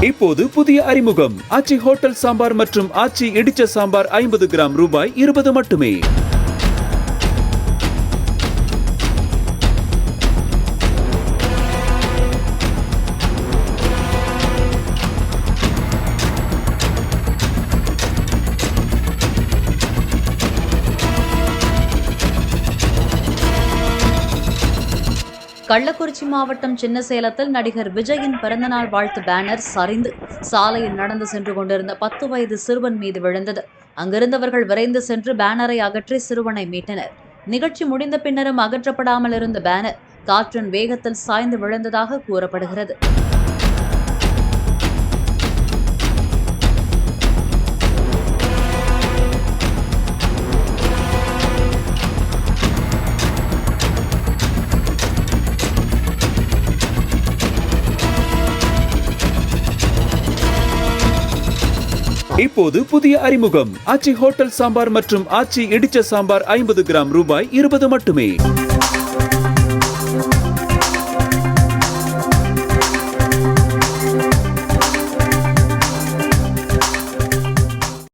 இப்போது புதிய அறிமுகம் ஆச்சி ஹோட்டல் சாம்பார் மற்றும் ஆச்சி இடிச்ச சாம்பார் 50 கிராம் ரூபாய் 20 மட்டுமே. கள்ளக்குறிச்சி மாவட்டம் சின்னசேலத்தில் நடிகர் விஜயின் பிறந்தநாள் வாழ்த்து பேனர் சரிந்து சாலையில் நடந்து சென்று கொண்டிருந்த 10 வயது சிறுவன் மீது விழுந்தது. அங்கிருந்தவர்கள் விரைந்து சென்று பேனரை அகற்றி சிறுவனை மீட்டனர். நிகழ்ச்சி முடிந்த பின்னரும் அகற்றப்படாமல் இருந்த பேனர் காற்றின் வேகத்தில் சாய்ந்து விழுந்ததாக கூறப்படுகிறது. இப்போது புதிய அறிமுகம் ஆச்சி ஹோட்டல் சாம்பார் மற்றும் ஆச்சி இடிச்ச சாம்பார் 50 கிராம் ரூபாய் 20 மட்டுமே.